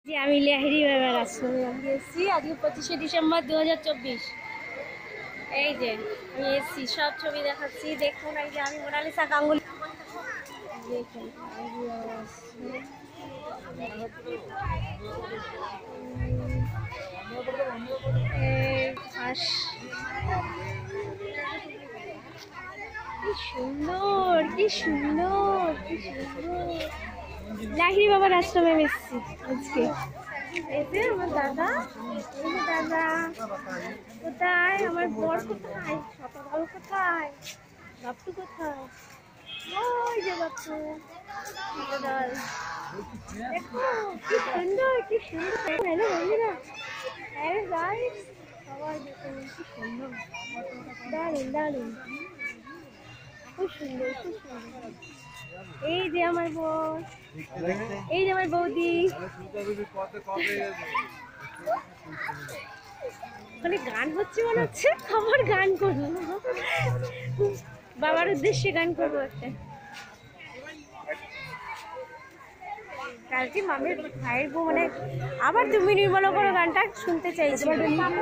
যে আমি লাহিড়ী বাবার আশ্রমে আমি এসেছি আজকে 25শে ডিসেম্বর 2024। এই যে আমি এসেছি, সব ছবি দেখাচ্ছি দেখুন। এই যে আমি মোনালিসা গাঙ্গুলি দেখুন। কি সুন্দর, কি সুন্দর, কি সুন্দর। লাহিড়ী বাবার আশ্রমে এসেছি আজকে। এতে আমার দাদা, দাদা কোথায়, আমার বর কোথায়, সকাল কোথায়, বাপটু কোথায়, ওই যে বাপটু দেখো কি সুন্দর, কি সুন্দর। হ্যালো বন্ধুরা, হ্যালো গাইস, সবাই দেখুন কি সুন্দর, দারুন দারুন, খুব সুন্দর, খুব সুন্দর। এই যে আমার বর, এই যে আমার বৌদি। ওখানে গান হচ্ছে মনে হচ্ছে, আমার গান করবো, বাবার উদ্দেশ্যে গান করবো একটা। কালকে মামের ভাইয়ের বউ মানে আবার তুমি নির্মল করো গানটা শুনতে চাইছি,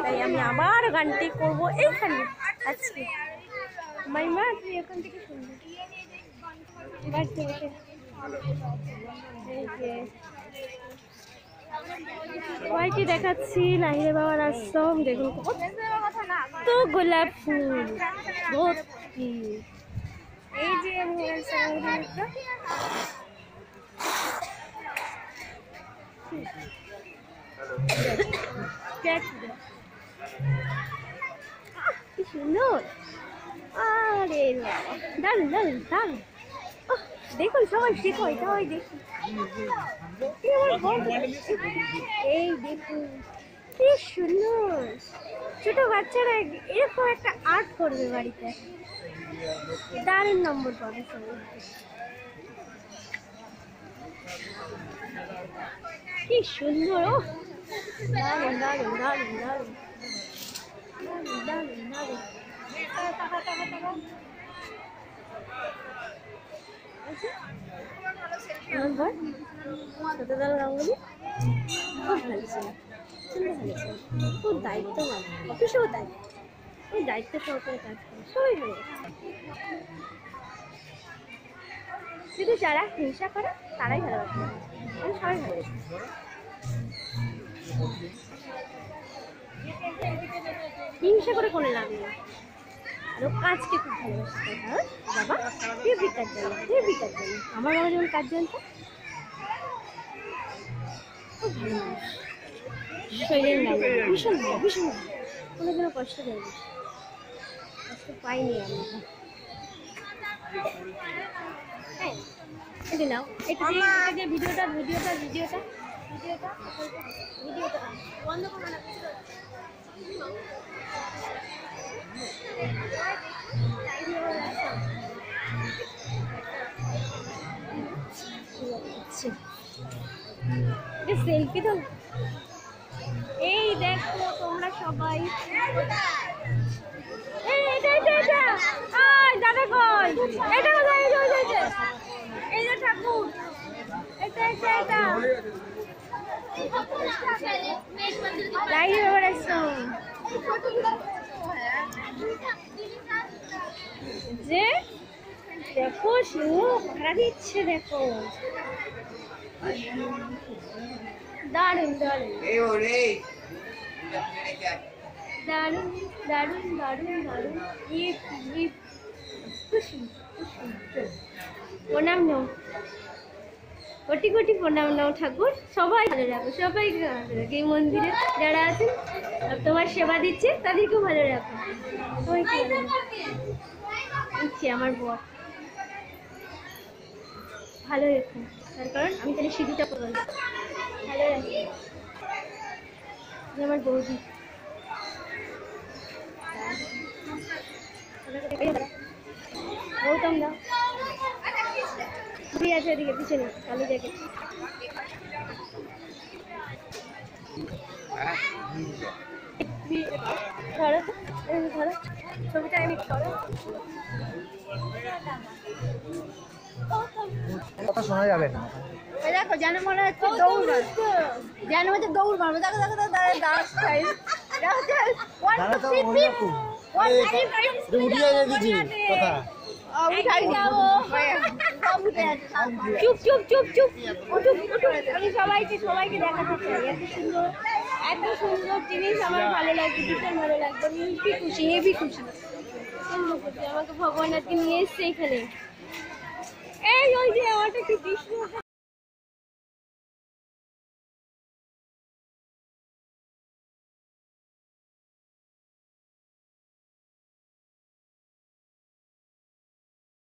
তাই আমি আবার গানটি করবো এইখানে আজকে। মাইমা তুই এখান থেকে শুনবি, সবাইকে দেখাচ্ছি লাহিড়ী বাবার আশ্রম। দেখুন কত গোলাপ ফুল ভর্তি। এই যে আমি কি সুন্দর, আরে দারুন দারুন দারুন। দেখুন সবাই দেখো, সবাই দেখুন, এই দেখুন কি সুন্দর। ছোট বাচ্চারা এরকম একটা আর্ট করবে বাড়িতে, দারুণ নম্বর পাবে সবাই। কি সুন্দর, ও দারুণ দারুণ দারুণ দারুণ দারুণ দারুণ। আমার বর ছোটদাল গাঙ্গুলি খুব ভালো ছিল, খুব দায়িত্ববান, অফিসেও তাই, ওই দায়িত্ব সহকারে কাজ করে, সবাই ভালো। শুধু যারা হিংসা করে তারাই ভালোবাসে, আমি সবাই ভালোবাসি। হিংসা করে কোনো লাভ নেই, আরো কাজকে খুব ভালোবাসে। কারণ বাবা হেভি কাজ জানে, হেভি কাজ জানে। আমার বাবা যেমন কাজ জানতো, খুব ভালো মানুষ, শরীরের ভালো, ভীষণ ভালো, ভীষণ ভালো, কোনোদিনও কষ্ট দেয়নি, কষ্ট পাইনি আমি। হ্যাঁ এই যে নাও, এটা যে ভিডিওটা ভিডিওটা ভিডিওটা ভিডিওটা ভিডিওটা বন্ধ করো না। সেলফি তো, এই দেখো তোমরা সবাই, দাদা কই, এটা কোথায়, এই যে ঠাকুর, এটা এটা এটা লাইট বাবার আশ্রম। যে দেখো সিংহ ভাড়া দিচ্ছে, দেখো দারুন দারুন দারুন দারুন দারুন দারুন। প্রণাম নাও, কোটি কোটি প্রণাম নাও ঠাকুর, সবাই ভালো রাখো, সবাইকে ভালো রাখো। এই মন্দিরে যারা আছেন তোমার সেবা দিচ্ছে তাদেরকেও ভালো রাখো, সবাইকে দিচ্ছে। আমার বর ভালো রেখো, তার কারণ আমি তাহলে সিঁদুরটা পরলাম, ভালো রাখি। আমার বৌদি গৌতম দা ঘুরে আছে ওদিকে পিছনে কালো জ্যাকেট। ধরো ধরো ছবিটা আমি করো, কথা শোনা যাবে না। দেখো যেন মনে হচ্ছে দৌড় যেন হচ্ছে দৌড় মারবে দেখো দেখো দাঁড় সাইজ চুপ চুপ চুপ চুপ উঠুক উঠুক আমি সবাইকে দেখাতে চাই এত সুন্দর জিনিস আমার ভালো লাগবে ভীষণ ভালো লাগবে আমি খুশি হেভি খুশি আমাকে ভগবান আজকে নিয়ে এসছে এখানে এই ওই যে আমারটা কি কৃষ্ণ